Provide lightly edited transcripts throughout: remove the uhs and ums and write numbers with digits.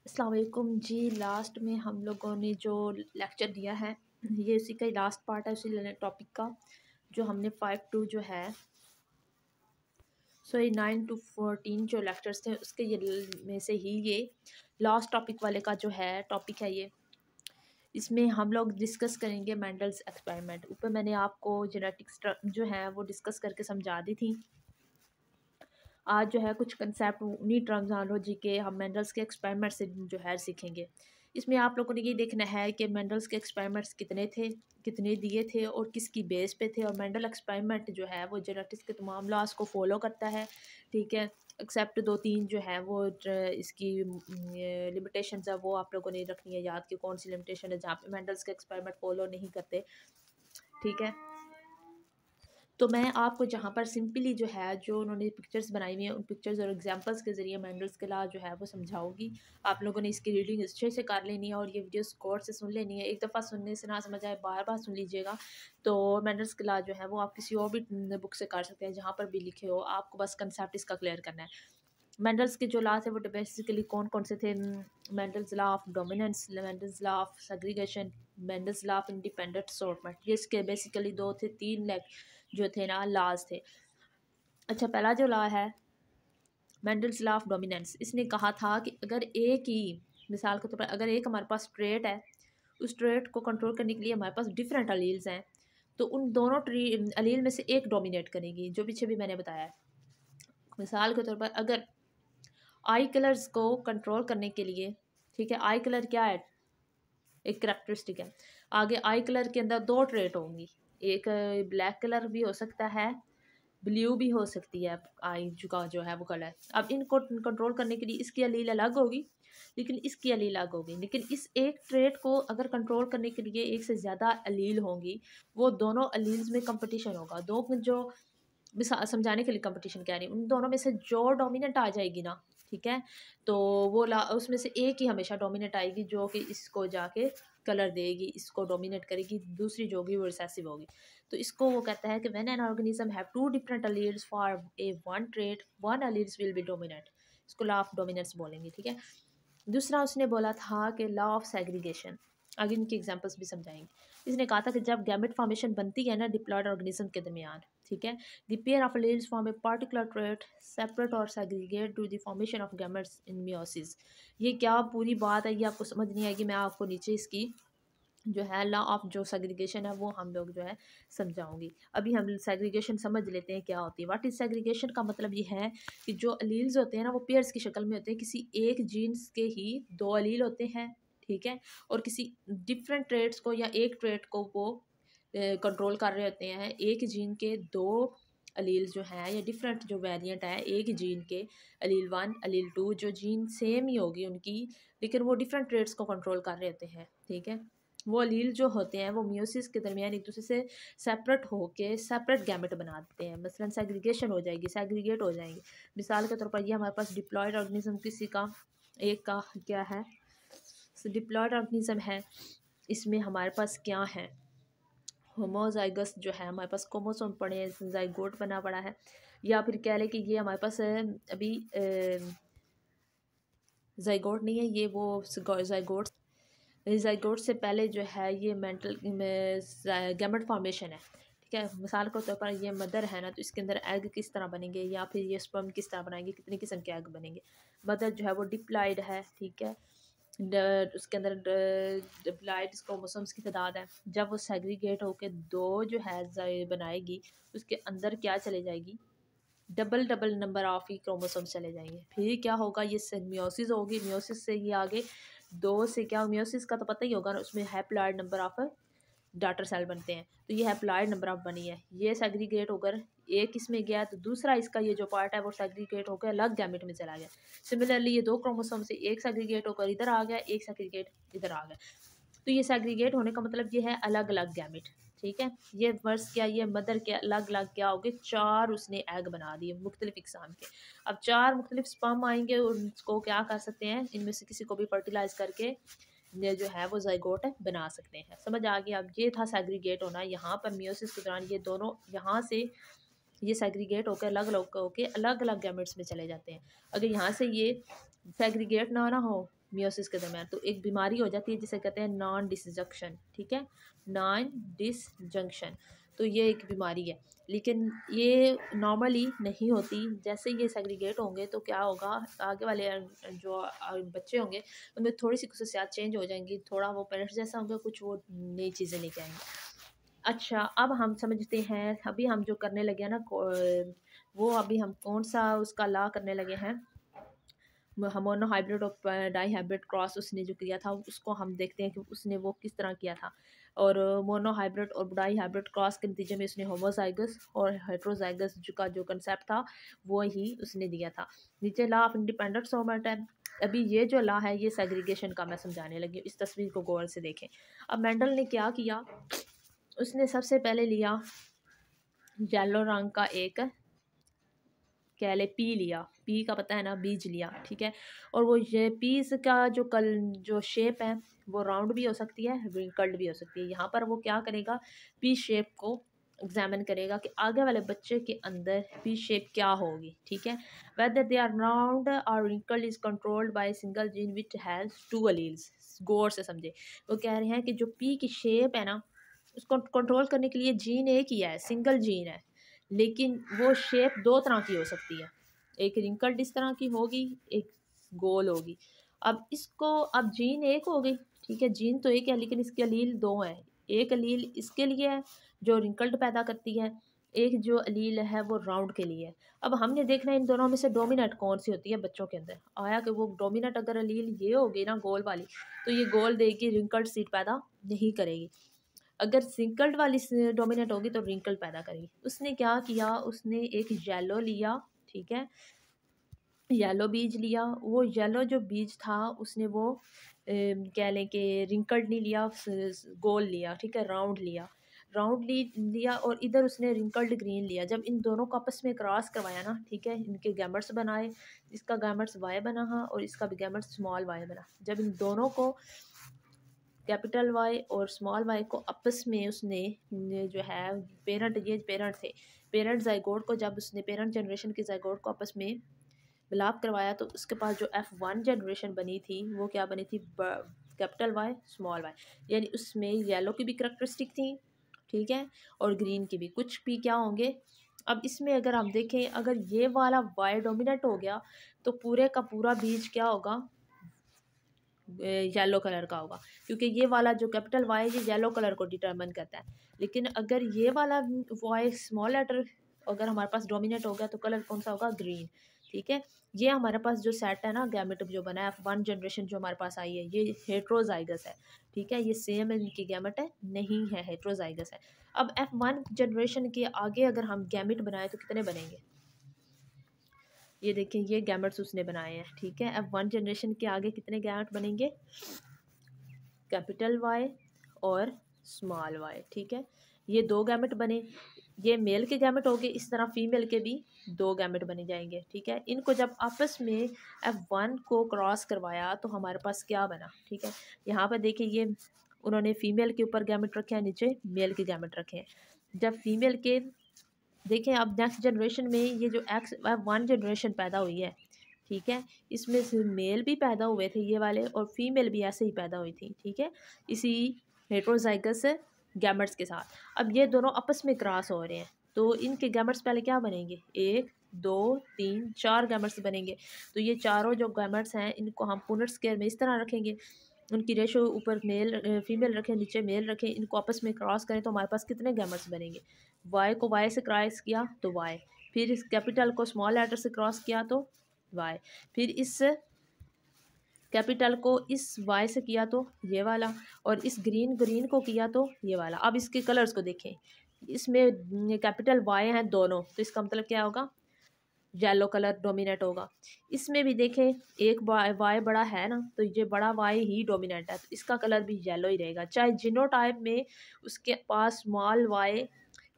अस्सलाम वालेकुम जी। लास्ट में हम लोगों ने जो लेक्चर दिया है ये उसी का ही लास्ट पार्ट है, उसी टॉपिक का जो हमने 5 to जो है ये 9 to 14 जो लेक्चर्स थे उसके ये में से ही ये लास्ट टॉपिक वाले का जो है टॉपिक है ये। इसमें हम लोग डिस्कस करेंगे मेंडल्स एक्सपेरिमेंट। ऊपर मैंने आपको जेनेटिक्स जो है वो डिस्कस करके समझा दी थी। आज जो है कुछ कंसेप्ट उन्हीं टर्मिनोलॉजी के हम मेंडल्स के एक्सपेरिमेंट से जो है सीखेंगे। इसमें आप लोगों ने ये देखना है कि मेंडल्स के एक्सपेरिमेंट्स कितने थे, कितने दिए थे और किसकी बेस पे थे। और मेंडल एक्सपेरिमेंट जो है वो जेनेटिक्स के तमाम लॉज को फॉलो करता है, ठीक है, एक्सेप्ट 2-3 जो है वो इसकी लिमिटेशंस है वो आप लोगों ने रखनी है याद कि कौन सी लिमिटेशन है जहाँ पे मेंडल्स के एक्सपेरिमेंट फॉलो नहीं करते, ठीक है। तो मैं आपको जहाँ पर सिंपली जो है जो उन्होंने पिक्चर्स बनाई हुई हैं उन पिक्चर्स और एग्जांपल्स के ज़रिए मेंडल्स के लॉ जो है वो समझाऊंगी। आप लोगों ने इसकी रीडिंग अच्छे से कर लेनी है और ये वीडियोस गौर से सुन लेनी है। एक दफ़ा सुनने से ना समझ आए बार बार सुन लीजिएगा। तो मेंडल्स के लॉ जो है वो आप किसी और भी बुक से कर सकते हैं जहाँ पर भी लिखे हो, आपको बस कंसेप्ट इसका क्लियर करना है। मेंडल्स के जो लॉ थे वो बेसिकली कौन कौन से थे? Mendel's law of dominance, Mendel's law of segregation, Mendel's law of independent assortment. ये इसके बेसिकली 2 थे, 3 जो थे ना लॉज थे। अच्छा, पहला जो लॉ है मेंडल्स लॉ ऑफ डोमिनेंस, इसने कहा था कि अगर एक ही मिसाल के तौर पर अगर एक हमारे पास ट्रेट है, उस ट्रेट को कंट्रोल करने के लिए हमारे पास डिफरेंट अलील्स हैं, तो उन दोनों अलील में से एक डोमिनेट करेगी, जो पीछे भी मैंने बताया है। मिसाल के तौर पर अगर आई कलर्स को कंट्रोल करने के लिए, ठीक है, आई कलर क्या है? एक करेक्टरिस्टिक है। आगे आई कलर के अंदर 2 ट्रेट होंगी, एक ब्लैक कलर भी हो सकता है, ब्लू भी हो सकती है आई का जो है वो कलर। अब इनको कंट्रोल करने के लिए इसकी अलील अलग होगी लेकिन इसकी अलील अलग होगी। लेकिन इस एक ट्रेट को अगर कंट्रोल करने के लिए एक से ज़्यादा अलील होंगी, वो दोनों अलील्स में कंपटीशन होगा। दो जो समझाने के लिए कंपटीशन कह रही हूँ, उन दोनों में से जो डोमिनेंट आ जाएगी ना, ठीक है, तो वो उसमें से एक ही हमेशा डोमिनेंट आएगी जो कि इसको जाके कलर देगी, इसको डोमिनेट करेगी, दूसरी जो होगी वो रिसेसिव होगी। तो इसको वो कहता है कि when an organism have 2 different alleles for a one trait, one alleles will be dominant. इसको लॉ ऑफ डोमिनेंस बोलेंगे, ठीक है। दूसरा उसने बोला था कि लॉ ऑफ सेग्रीगेशन। आगे इनकी एग्जांपल्स भी समझाएंगे। इसने कहा था कि जब गैमेट फॉर्मेशन बनती है ना डिप्लॉयड ऑर्गेनिज्म के दरमियान, ठीक है, the pair of alleles form a particular trait separate और segregate to the formation of gametes in meiosis. ये क्या पूरी बात है ये आपको समझ नहीं आएगी, मैं आपको नीचे इसकी जो है लॉ ऑफ जो सेग्रीगेशन है वो हम लोग जो है समझाऊंगी। अभी हम सेग्रीगेशन समझ लेते हैं क्या होती है। व्हाट इज सेग्रीगेशन का मतलब ये है कि जो अलील्स होते हैं ना वो पेयर्स की शक्ल में होते हैं, किसी एक जीन्स के ही 2 अलील होते हैं, ठीक है, और किसी डिफरेंट ट्रेट्स को या एक ट्रेट को वो कंट्रोल कर रहे होते हैं। एक जीन के 2 अलील जो हैं या डिफरेंट जो वेरिएंट है एक जीन के, अलील 1 अलील 2, जो जीन सेम ही होगी उनकी लेकिन वो डिफरेंट ट्रेट्स को कंट्रोल कर रहे होते हैं, ठीक है। वो अलील जो होते हैं वो मियोसिस के दरमियान एक दूसरे से सेपरेट होके सेपरेट गैमेट बना देते हैं। मसलन सेग्रीगेशन हो जाएगी, सेग्रीगेट हो जाएंगे। मिसाल के तौर पर ये हमारे पास डिप्लॉयड ऑर्गेनिज्म किसी का एक का क्या है, डिप्लॉयड ऑर्गेनिज्म है, इसमें हमारे पास क्या है, होमोजाइगस जो है हमारे पास क्रोमोसोम पड़े हैं, जाइगोट बना पड़ा है, या फिर कह लें कि ये हमारे पास अभी जाइगोट नहीं है, ये वो जाइगोट जाइगोट से पहले जो है ये मेंटल गैमेट फॉर्मेशन है, ठीक है। मिसाल के तौर पर ये मदर है ना, तो इसके अंदर एग किस तरह बनेंगे या फिर ये स्पर्म किस तरह बनाएंगे, कितनी किस्म के एग बनेंगे। मदर जो है वो डिप्लॉयड है, ठीक है, उसके अंदर डिप्लॉयड क्रोमोसोम्स की तादाद है। जब वो सेग्रीगेट होकर 2 जो है बनाएगी उसके अंदर क्या चले जाएगी, double double number of he chromosomes चले जाएंगे। फिर क्या होगा, ये मियोसिस होगी, मियोसिस से ये आगे 2 से क्या, मियोसिस का तो पता ही होगा ना, उसमें haploid number of daughter cell बनते हैं, तो ये हैप्लॉयड नंबर ऑफ बनी है। ये सेग्रीगेट होकर एक इसमें गया तो दूसरा इसका ये जो पार्ट है वो सेग्रीगेट होकर अलग गैमेट में चला गया। सिमिलरली ये 2 क्रोमोसोम से एक सेग्रीगेट होकर इधर आ गया, एक सेग्रीगेट इधर आ गया। तो ये सेग्रीगेट होने का मतलब ये है अलग अलग गैमेट, ठीक है। ये वर्स क्या, ये मदर के अलग अलग क्या हो गए, 4 उसने एग बना दिए मुख्तलिफ इकसाम के। अब 4 मुख्तलिफ स्पर्म आएंगे, उनको क्या कर सकते हैं, इनमें से किसी को भी फर्टिलाइज करके ये जो है वो जाइगोट बना सकते हैं। समझ आ गया। अब ये था सेग्रीगेट होना। यहाँ पर मियोसिस के दौरान ये दोनों यहाँ से ये सेग्रीगेट होकर अलग अलग होकर अलग अलग गैमेट्स में चले जाते हैं। अगर यहाँ से ये सेग्रीगेट ना हो मियोसिस के दरमियान, तो एक बीमारी हो जाती है जिसे कहते हैं नॉन डिसजंक्शन, ठीक है, नॉन डिसजंक्शन। तो ये एक बीमारी है, लेकिन ये नॉर्मली नहीं होती। जैसे ये सेग्रीगेट होंगे तो क्या होगा, आगे वाले जो बच्चे होंगे उनमें थोड़ी सी खसूसियात चेंज हो जाएंगी, थोड़ा वो पेरेंट्स जैसा होंगे, कुछ वो नई चीज़ें लेके आएंगे। अच्छा, अब हम समझते हैं, अभी हम जो करने लगे हैं ना, वो अभी हम कौन सा उसका ला करने लगे हैं, मोनो हाइब्रिड और डाई हाइब्रिड क्रॉस उसने जो किया था उसको हम देखते हैं कि उसने वो किस तरह किया था। और मोनो हाइब्रिड और डाई हाइब्रिड क्रॉस के नतीजे में उसने होमोजाइगस और हेट्रोजाइगस का जो कंसेप्ट था वो ही उसने दिया था। नीचे लॉ ऑफ इंडिपेंडेंट सोमेट है। अभी ये जो लॉ है ये सेग्रीगेशन का मैं समझाने लगी, इस तस्वीर को गौर से देखें। अब मेंडल ने क्या किया, उसने सबसे पहले लिया येलो रंग का एक, कह ले पी लिया, पी का पता है ना, बीज लिया, ठीक है। और वो ये पीस का जो शेप है वो राउंड भी हो सकती है, रिंकल्ड भी हो सकती है। यहाँ पर वो क्या करेगा, पी शेप को एग्जामिन करेगा कि आगे वाले बच्चे के अंदर पी शेप क्या होगी, ठीक है। वेदर दे आर राउंड और wrinkled is controlled by single gene which has 2 alleles. गौर से समझे, वो कह रहे हैं कि जो पी की शेप है ना उसको कंट्रोल करने के लिए जीन एक ही है, सिंगल जीन है, लेकिन वो शेप दो तरह की हो सकती है, एक रिंकल्ड इस तरह की होगी, एक गोल होगी। अब इसको, अब जीन एक हो गई, ठीक है, जीन तो एक है लेकिन इसके अलील दो हैं। एक अलील इसके लिए है जो रिंकल्ड पैदा करती है, एक जो अलील है वो राउंड के लिए है। अब हमने देखना है इन दोनों में से डोमिनेंट कौन सी होती है बच्चों के अंदर। आया कि वो डोमिनेंट अगर अलील ये होगी ना गोल वाली, तो ये गोल देगी, रिंकल्ड सीड पैदा नहीं करेगी। अगर सिंकल्ड वाली डोमिनेट होगी तो रिंकल पैदा करेगी। उसने क्या किया, उसने एक येलो लिया, ठीक है, येलो बीज लिया। वो येलो जो बीज था उसने वो कह लें कि रिंकल्ड नहीं लिया, गोल लिया, ठीक है, राउंड लिया, लिया और इधर उसने रिंकल्ड ग्रीन लिया। जब इन दोनों को आपस में क्रॉस करवाया ना, ठीक है, इनके गैमेट्स बनाए, इसका गैमेट्स वाई बना और इसका भी गैमेट्स स्मॉल वाई बना। जब इन दोनों को कैपिटल वाई और स्मॉल वाई को आपस में उसने जो है पेरेंट, ये पेरेंट थे, पेरेंट जाइगोट को, जब उसने पेरेंट जनरेशन के जाइगोट को आपस में मिलाप करवाया तो उसके पास जो F1 जनरेशन बनी थी वो क्या बनी थी, कैपिटल वाई स्मॉल वाई, यानी उसमें येलो की भी करेक्टरिस्टिक थी, ठीक है, और ग्रीन की भी कुछ भी क्या होंगे। अब इसमें अगर हम देखें, अगर ये वाला वाई डोमिनेट हो गया तो पूरे का पूरा बीज क्या होगा, येलो कलर का होगा, क्योंकि ये वाला जो कैपिटल वाई ये येलो कलर को डिटरमिन करता है। लेकिन अगर ये वाला वाई स्मॉल लेटर अगर हमारे पास डोमिनेट हो गया तो कलर कौन सा होगा, ग्रीन, ठीक है। ये हमारे पास जो सेट है ना, गैमेट जो बना है, F1 जनरेशन जो हमारे पास आई है ये हेट्रोजाइगस है, ठीक है, ये सेम इनकी गैमेट है नहीं है, हेट्रोजाइगस है। अब F1 जनरेशन के आगे अगर हम गैमेट बनाए तो कितने बनेंगे, ये देखें, ये गैमेट्स उसने बनाए हैं, ठीक है। F1 जनरेशन के आगे कितने गैमेट बनेंगे, कैपिटल वाई और स्मॉल वाई, ठीक है, ये दो गैमेट बने। ये मेल के गैमेट हो गए, इस तरह फीमेल के भी दो गैमेट बने जाएंगे, ठीक है। इनको जब आपस में F1 को क्रॉस करवाया तो हमारे पास क्या बना, ठीक है। यहाँ पर देखिए, ये उन्होंने फीमेल के ऊपर गैमेट रखे हैं, नीचे मेल के गैमेट रखे हैं। जब फीमेल के देखें, अब नेक्स्ट जनरेशन में ये जो F1 जनरेशन पैदा हुई है, ठीक है, इसमें से मेल भी पैदा हुए थे ये वाले और फीमेल भी ऐसे ही पैदा हुई थी, ठीक है, इसी हेट्रोजाइगस गैमेट्स के साथ। अब ये दोनों आपस में क्रॉस हो रहे हैं तो इनके गैमेट्स पहले क्या बनेंगे, 1 2 3 4 गैमेट्स बनेंगे। तो ये चारों जो गैमेट्स हैं इनको हम पुनेट स्क्वायर में इस तरह रखेंगे, उनकी रेशो ऊपर मेल फीमेल रखें, नीचे मेल रखें, इनको आपस में क्रॉस करें तो हमारे पास कितने गैमेट्स बनेंगे, वाई को वाई से क्रॉस किया तो वाई, फिर इस कैपिटल को स्मॉल लेटर से क्रॉस किया तो वाई, फिर इस कैपिटल को इस वाई से किया तो ये वाला, और इस ग्रीन को किया तो ये वाला। अब इसके कलर्स को देखें, इसमें कैपिटल वाई हैं दोनों, तो इसका मतलब क्या होगा, येलो कलर डोमिनेट होगा। इसमें भी देखें, एक वाई बड़ा है ना, तो ये बड़ा वाई ही डोमिनेट है, तो इसका कलर भी येलो ही रहेगा, चाहे जीनोटाइप में उसके पास स्मॉल वाई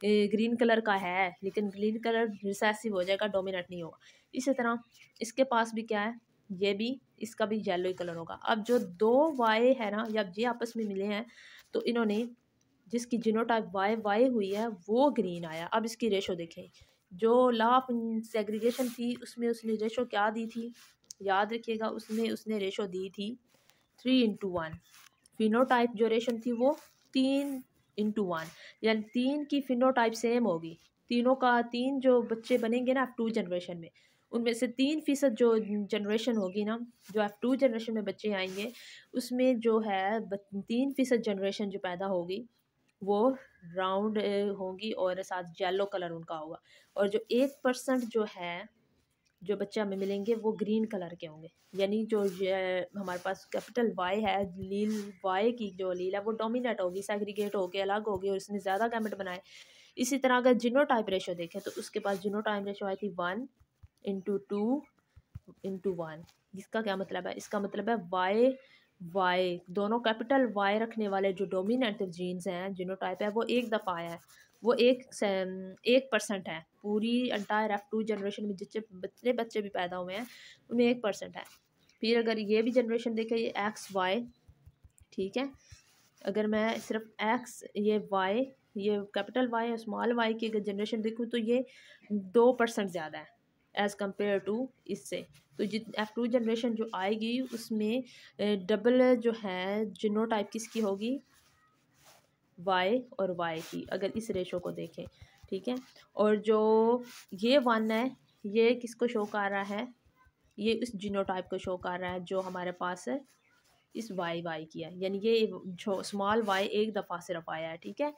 ग्रीन कलर का है लेकिन ग्रीन कलर रिसेसिव हो जाएगा, डोमिनेट नहीं होगा। इसी तरह इसके पास भी क्या है, ये भी, इसका भी येलो ही कलर होगा। अब जो दो वाई है ना, जब ये आपस में मिले हैं तो इन्होंने जिसकी जीनोटाइप वाई वाई हुई है वो ग्रीन आया। अब इसकी रेशो देखें, जो लॉ ऑफ सेग्रीगेशन थी उसमें उसने रेशो क्या दी थी, याद रखिएगा, उसमें उसने रेशो दी थी 3:1। फिनोटाइप जो रेशो थी वो 3:1, यानी 3 की फिनोटाइप सेम होगी। तीनों का 3 जो बच्चे बनेंगे ना F2 जनरेशन में, उनमें से 3% जो जनरेशन होगी ना, जो F2 जनरेशन में बच्चे आएंगे, उसमें जो है 3% जनरेशन जो पैदा होगी वो राउंड होंगी और साथ येलो कलर उनका होगा। और जो 1% जो है जो बच्चे हमें मिलेंगे वो ग्रीन कलर के होंगे। यानी जो हमारे पास कैपिटल वाई है, लील वाई की जो लील है वो डोमिनेट होगी, सेग्रीगेट होगी, अलग होगी और इसने ज़्यादा गैमेट बनाए। इसी तरह अगर जीनोटाइप रेशो देखें तो उसके पास जीनोटाइप रेशो आई थी 1:2:1। इसका क्या मतलब है? इसका मतलब है वाई वाई दोनों कैपिटल वाई रखने वाले जो डोमिनेंट जीन्स हैं, जीनोटाइप है, वो एक दफ़ा आया है। वो 1% है पूरी एंटायर F2 जनरेशन में जितने बच्चे भी पैदा हुए हैं उनमें 1% है। फिर अगर ये भी जनरेशन देखें, ये XY, ठीक है, अगर मैं सिर्फ एक्स ये वाई, ये कैपिटल वाई और स्मॉल वाई की अगर जनरेशन देखूँ तो ये 2% ज़्यादा है एज़ कम्पेयर टू इससे। तो F2 जनरेशन जो आएगी उसमें डबल जो है जीनोटाइप किसकी होगी, वाई और वाई की, अगर इस रेशो को देखें, ठीक है। और जो ये 1 है ये किसको शो कर रहा है, ये इस जीनोटाइप को शो कर रहा है जो हमारे पास है इस वाई की है, यानी ये जो स्मॉल वाई एक दफ़ा सिर्फ आया है, ठीक है।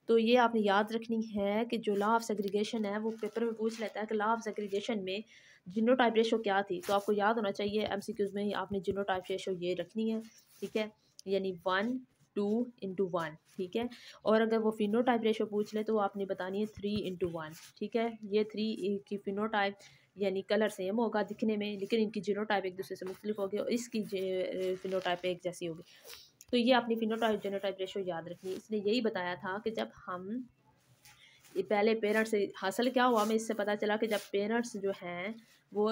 तो ये आपने याद रखनी है कि जो लॉ ऑफ सेग्रीगेशन है वो पेपर में पूछ लेता है कि लॉ ऑफ सेग्रीगेशन में जीनोटाइप रेशो क्या थी, तो आपको याद होना चाहिए MCQs में ही आपने जीनोटाइप रेशो ये रखनी है, ठीक है, यानी 1:2:1, ठीक है। और अगर वो फिनोटाइप रेशो पूछ ले तो आपने बतानी है 3:1, ठीक है। ये 3 की फिनोटाइप यानी कलर सेम होगा दिखने में, लेकिन इनकी जीनोटाइप एक दूसरे से मुख्तलिफ होगी और इसकी फिनोटाइप एक जैसी होगी। तो ये अपनी फिनोटाइप जीनोटाइप रेशो याद रखनी है। इसने यही बताया था कि जब हम पहले पेरेंट्स से हासिल क्या हुआ, हमें इससे पता चला कि जब पेरेंट्स जो हैं वो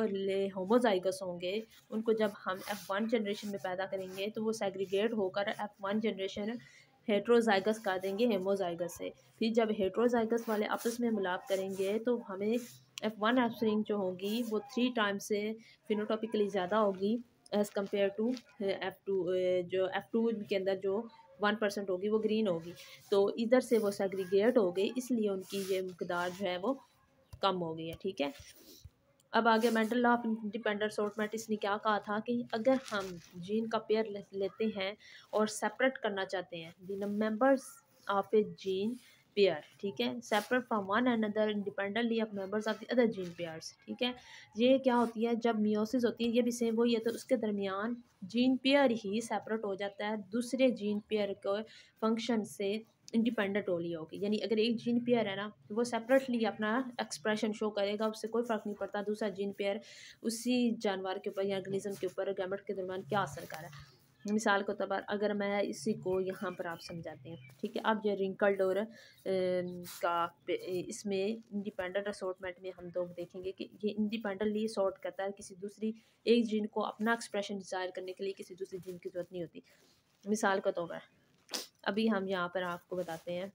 होमोजाइगस होंगे, उनको जब हम F1 जनरेशन में पैदा करेंगे तो वो सेग्रीगेट होकर F1 जनरेशन हेट्रोजाइगस कर देंगे हेमोजाइगस से। फिर जब हेट्रोजाइगस वाले आपस में मिलाप करेंगे तो हमें F1 ऑफस्प्रिंग जो होगी वो 3 टाइम्स से फिनोटॉपिकली ज़्यादा होगी एज़ कम्पेयर टू F2। जो F2 के अंदर जो 1% होगी वो ग्रीन होगी, तो इधर से वो सेग्रीगेट हो गई, इसलिए उनकी ये मकदार जो है वो कम हो गई है, ठीक है। अब आगे mental law of independent assortment, इसने क्या कहा था कि अगर हम जीन का पेयर लेते हैं और सेपरेट करना चाहते हैं the members of A gene pair, ठीक है, separate from one another independently of members of the other gene pairs, ठीक है। ये क्या होती है, जब मियोसिस होती है, ये भी सेम वही है, तो उसके दरमियान जीन पेयर ही सेपरेट हो जाता है दूसरे जीन पेयर के फंक्शन से इंडिपेंडेंट होली होगी। यानी अगर एक जीन पेयर है ना तो वो सेपरेटली अपना एक्सप्रेशन शो करेगा, उससे कोई फ़र्क नहीं पड़ता दूसरा जीन पेयर उसी जानवर के ऊपर या ऑर्गेनिज्म के ऊपर गैमेट के दरमियान क्या असर कर रहा है। मिसाल के तौर पर अगर मैं इसी को यहाँ पर आप समझाते हैं, ठीक है। अब ये रिंकल्ड और इसमें इंडिपेंडेंट असॉर्टमेंट में हम लोग देखेंगे कि ये इंडिपेंडेंटली सॉर्ट करता है, किसी दूसरी एक जीन को अपना एक्सप्रेशन डिज़ायर करने के लिए किसी दूसरी जीन की ज़रूरत नहीं होती। मिसाल के तौर पर अभी हम यहाँ पर आपको बताते हैं,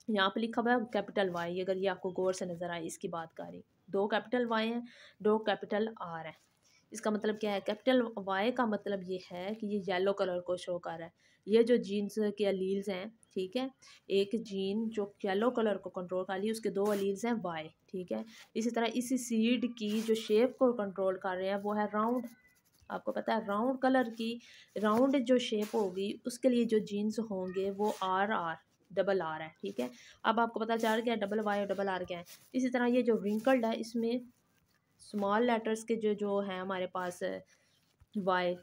यहाँ पे लिखा हुआ है कैपिटल वाई, अगर ये आपको गौर से नज़र आए, इसकी बात कर रही, 2 कैपिटल वाई हैं, 2 कैपिटल आर है। इसका मतलब क्या है, कैपिटल वाई का मतलब ये है कि ये येलो कलर को शो कर रहा है। ये जो जीन्स के अलील्स हैं, ठीक है, एक जीन जो येलो कलर को कंट्रोल कर रही है उसके 2 अलील्स हैं वाई, ठीक है। इसी तरह इसी सीड की जो शेप को कंट्रोल कर रहे हैं वो है राउंड। आपको पता है राउंड कलर की राउंड जो शेप होगी उसके लिए जो जीन्स होंगे वो डबल आर है, ठीक है। अब आपको पता चल गया डबल वाई और डबल आर क्या है। इसी तरह ये जो रिंकल्ड है इसमें स्मॉल लेटर्स के जो जो हैं हमारे पास वाई,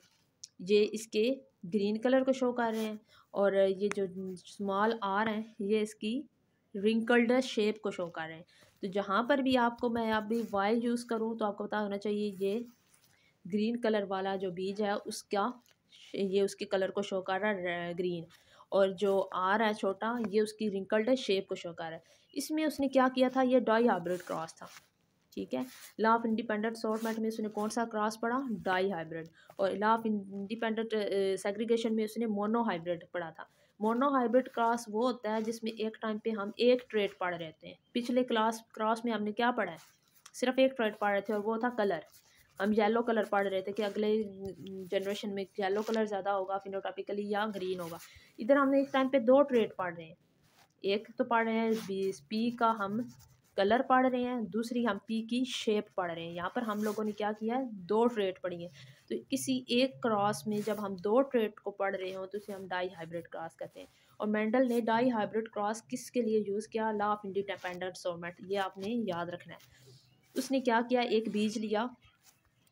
ये इसके ग्रीन कलर को शो कर रहे हैं, और ये जो स्मॉल आर हैं ये इसकी रिंकल्ड शेप को शो कर रहे हैं। तो जहाँ पर भी आपको मैं अभी वाई यूज़ करूँ तो आपको पता होना चाहिए ये ग्रीन कलर वाला जो बीज है उसका ये उसके कलर को शो कर रहा है ग्रीन, और जो आर है छोटा ये उसकी रिंकल्ड शेप को शो कर रहा है। इसमें उसने क्या किया था, ये डाई हाइब्रिड क्रॉस था, ठीक है। लॉ ऑफ इंडिपेंडेंट असॉर्टमेंट में उसने कौन सा क्रॉस पढ़ा, डाई हाइब्रिड, और लॉ ऑफ इंडिपेंडेंट सेग्रीगेशन में उसने मोनो हाइब्रिड पढ़ा था। मोनो हाइब्रिड क्रॉस वो होता है जिसमें एक टाइम पे हम एक ट्रेट पढ़ रहे थे। पिछले क्रॉस में हमने क्या पढ़ा है, सिर्फ एक ट्रेट पढ़ रहे थे और वो था कलर। हम येलो कलर पढ़ रहे थे कि अगले जनरेशन में येलो कलर ज़्यादा होगा फिनोटाइपिकली या ग्रीन होगा। इधर हमने एक टाइम पे दो ट्रेट पढ़ रहे हैं, एक तो पढ़ रहे हैं पी का हम कलर पढ़ रहे हैं, दूसरी हम पी की शेप पढ़ रहे हैं। यहाँ पर हम लोगों ने क्या किया है, दो ट्रेट पढ़ी है। तो किसी एक क्रॉस में जब हम दो ट्रेट को पढ़ रहे हो तो उसे हम डाई हाइब्रिड क्रॉस कहते हैं। और मेंडल ने डाई हाइब्रिड क्रॉस किसके लिए यूज़ किया, लॉ ऑफ इंडिपेंडेंट असॉर्टमेंट, ये आपने याद रखना है। उसने क्या किया, एक बीज लिया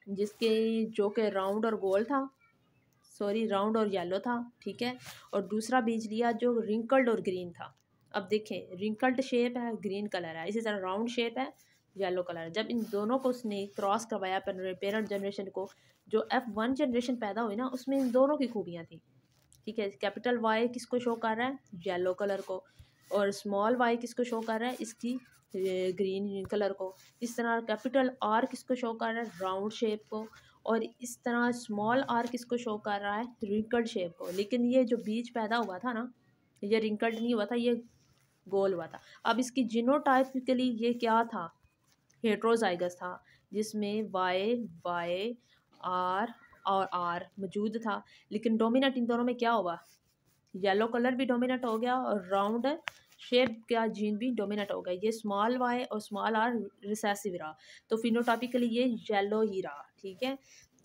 जिसके जो कि राउंड और गोल था, सॉरी राउंड और येलो था, ठीक है, और दूसरा बीज लिया जो रिंकल्ड और ग्रीन था। अब देखें रिंकल्ड शेप है, ग्रीन कलर है, इसी तरह राउंड शेप है, येलो कलर है। जब इन दोनों को उसने क्रॉस करवाया पेरेंट जनरेशन को, जो F1 जनरेशन पैदा हुई ना, उसमें इन दोनों की खूबियाँ थी, ठीक है। कैपिटल वाई किसको शो कर रहा है, येलो कलर को, और स्मॉल वाई किसको शो कर रहा है, इसकी ग्रीन कलर को। इस तरह कैपिटल आर किसको शो कर रहा है, राउंड शेप को, और इस तरह स्मॉल आर किसको शो कर रहा है, रिंकल्ड शेप को। लेकिन ये जो बीज पैदा हुआ था ना, ये रिंकल्ड नहीं हुआ था, ये गोल हुआ था। अब इसकी जीनोटाइपिकली ये क्या था, हेट्रोजाइगस था, जिसमें वाई वाई आर और आर मौजूद था। लेकिन डोमिनेंट इन दोनों में क्या हुआ, येलो कलर भी डोमिनेंट हो गया और राउंड शेप का जीन भी डोमिनेंट हो गया। ये स्मॉल वाई और स्मॉल आर रिसेसिव रहा, तो फिनोटाइपिकली ये येलो ही रहा, ठीक है,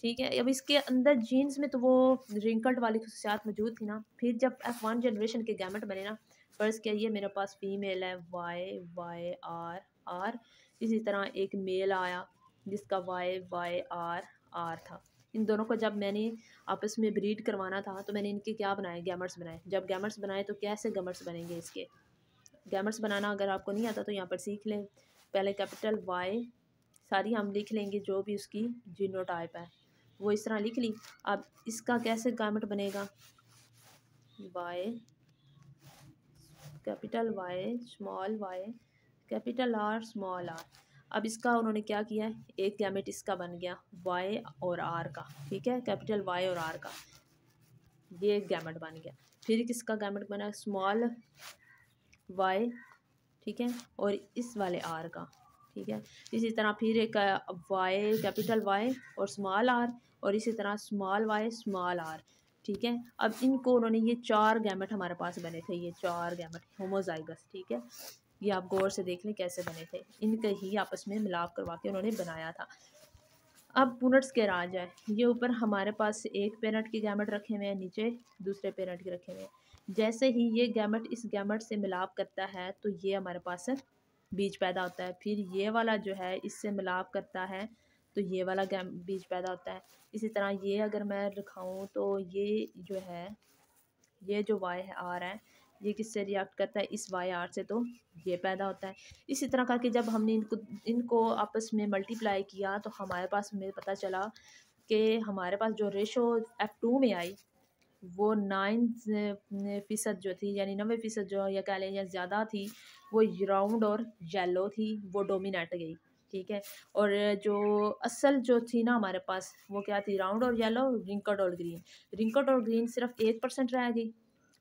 ठीक है। अब इसके अंदर जीन्स में तो वो रिंकल्ड वाली खसूसियात मौजूद थी ना। फिर जब F1 जनरेशन के गैमेट बने ना, फर्स्ट क्या, ये मेरे पास फीमेल है वाई वाई आर आर, इसी तरह एक मेल आया जिसका वाई वाई आर आर था। इन दोनों को जब मैंने आपस में ब्रीड करवाना था तो मैंने इनके क्या बनाए, गैमेट्स बनाए। जब गैमेट्स बनाए तो कैसे गैमेट्स बनेंगे, इसके गैमेट्स बनाना अगर आपको नहीं आता तो यहाँ पर सीख लें। पहले कैपिटल वाई सारी हम लिख लेंगे, जो भी उसकी जीनोटाइप है वो इस तरह लिख ली। अब इसका कैसे गैमेट बनेगा, Y capital Y small Y capital R small R. अब इसका उन्होंने क्या किया है, एक गैमेट इसका बन गया वाई और आर का, ठीक है, कैपिटल वाई और आर का, ये एक गैमेट बन गया। फिर किसका गैमेट बना, स्मॉल वाई, ठीक है, और इस वाले आर का, ठीक है। इसी तरह फिर एक वाई कैपिटल वाई और स्मॉल आर, और इसी तरह स्मॉल वाई स्मॉल आर, ठीक है। अब इनको उन्होंने ये चार गैमेट हमारे पास बने थे, ये चार गैमेट होमोजाइगस, ठीक है। ये आप गौर से देख लें कैसे बने थे, इनके ही आपस में मिलाप करवा के उन्होंने बनाया था। अब पुनट्स के राज है, ये ऊपर हमारे पास एक पेरेंट के गैमेट रखे हुए हैं, नीचे दूसरे पेरेंट के रखे हुए हैं। जैसे ही ये गैमेट इस गैमेट से मिलाप करता है तो ये हमारे पास बीज पैदा होता है। फिर ये वाला जो है इससे मिलाप करता है तो ये वाला बीज पैदा होता है। इसी तरह ये अगर मैं रखाऊँ तो ये जो है, ये जो वाई आर है, ये किससे रिएक्ट करता है, इस वाई आर से, तो ये पैदा होता है। इसी तरह करके जब हमने इनको आपस में मल्टीप्लाई किया तो हमारे पास हमें पता चला कि हमारे पास जो रेशो F2 में आई वो 9% जो थी, यानी 90% जो या कह लें या ज़्यादा थी, वो राउंड और येलो थी, वो डोमिनेट गई, ठीक है। और जो असल जो थी ना हमारे पास, वो क्या थी, राउंड और येलो, रिंकल्ड और ग्रीन। रिंकल्ड और ग्रीन सिर्फ 1% रह गई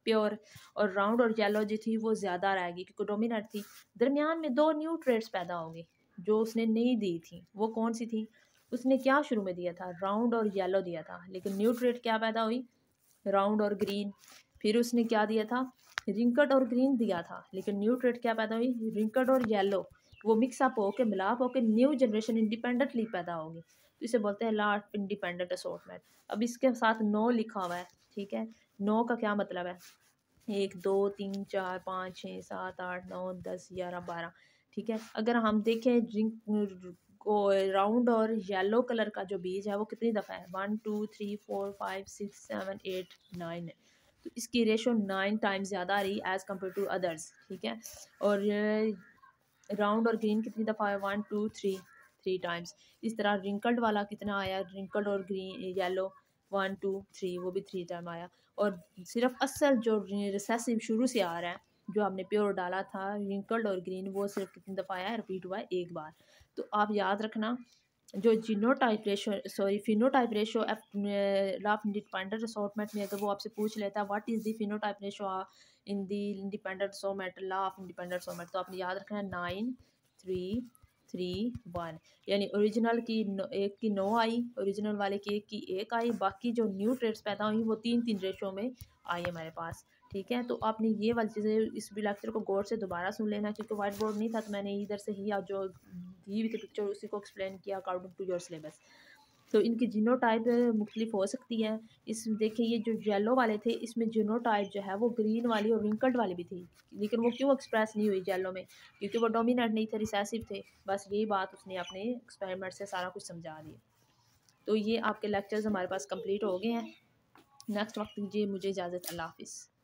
प्योर, और राउंड और येलो जो थी वो ज़्यादा रहेगी क्योंकि डोमिनेट थी। दरमियान में दो न्यू ट्रेड्स पैदा होंगे जो उसने नहीं दी थी। वो कौन सी थी, उसने क्या शुरू में दिया था, राउंड और येलो दिया था, लेकिन न्यू ट्रेड क्या पैदा हुई, राउंड और ग्रीन। फिर उसने क्या दिया था, रिंकल्ड और ग्रीन दिया था, लेकिन न्यू ट्रेड क्या पैदा हुई, रिंकल्ड और येलो। वो मिक्सअप होकर मिलाप होकर न्यू जनरेशन इंडिपेंडेंटली पैदा होगी, तो इसे बोलते हैं लॉ ऑफ इंडिपेंडेंट असॉर्टमेंट। अब इसके साथ 9 लिखा हुआ है, ठीक है। 9 का क्या मतलब है, 1 2 3 4 5 6 7 8 9 10 11 12, ठीक है। अगर हम देखें को राउंड और येलो कलर का जो बीज है वो कितनी दफ़ा है, 1 2 3 4 5 6 7 8 9 है, तो इसकी रेशो 9 टाइम्स ज़्यादा आ रही एज़ कम्पेयर टू अदर्स, ठीक है। और राउंड और ग्रीन कितनी दफ़ा है, 1 2 3 टाइम्स। इस तरह रिंकल्ड वाला कितना आया, रिंकल्ड और ग्रीन येलो 1 2 3, वो भी 3 टाइम आया। और सिर्फ असल जो रिसेसिव शुरू से आ रहा है, जो हमने प्योर डाला था रिंकल्ड और ग्रीन, वो सिर्फ कितनी दफ़ा आया है, रिपीट हुआ है एक बार। तो आप याद रखना, जो genotype ratio sorry phenotype ratio law of independent assortment में अगर वो आपसे पूछ लेता है what is the phenotype ratio in the independent assortment, law of independent assortment, तो आपने याद रखना है 9 3 3 1, यानी ओरिजिनल की एक की 9 आई, ओरिजिनल वाले की एक की 1 आई, बाकी जो न्यू ट्रेड्स पैदा हुई वो 3 3 रेशो में आई हमारे पास। ठीक है, तो आपने ये वाली चीज़ें इस भी लेक्चर को गौर से दोबारा सुन लेना, क्योंकि वाइट बोर्ड नहीं था तो मैंने इधर से ही जो दी हुई थी पिक्चर उसी को एक्सप्लेन किया अकॉर्डिंग टू योर सिलेबस। तो इनकी जीनोटाइप मुख्तलिफ हो सकती है। इस देखिए ये जो येलो वाले थे इसमें जीनोटाइप जो है वो ग्रीन वाली और रिंकल्ड वाली भी थी, लेकिन वो क्यों एक्सप्रेस नहीं हुई येलो में, क्योंकि वो डोमिनेंट नहीं थे, रिसेसिव थे। बस यही बात उसने अपने एक्सपेरिमेंट से सारा कुछ समझा दिया। तो ये आपके लेक्चर्स हमारे पास कंप्लीट हो गए हैं। नेक्स्ट वक्त दीजिए मुझे इजाज़त। अल्लाह हाफिज़।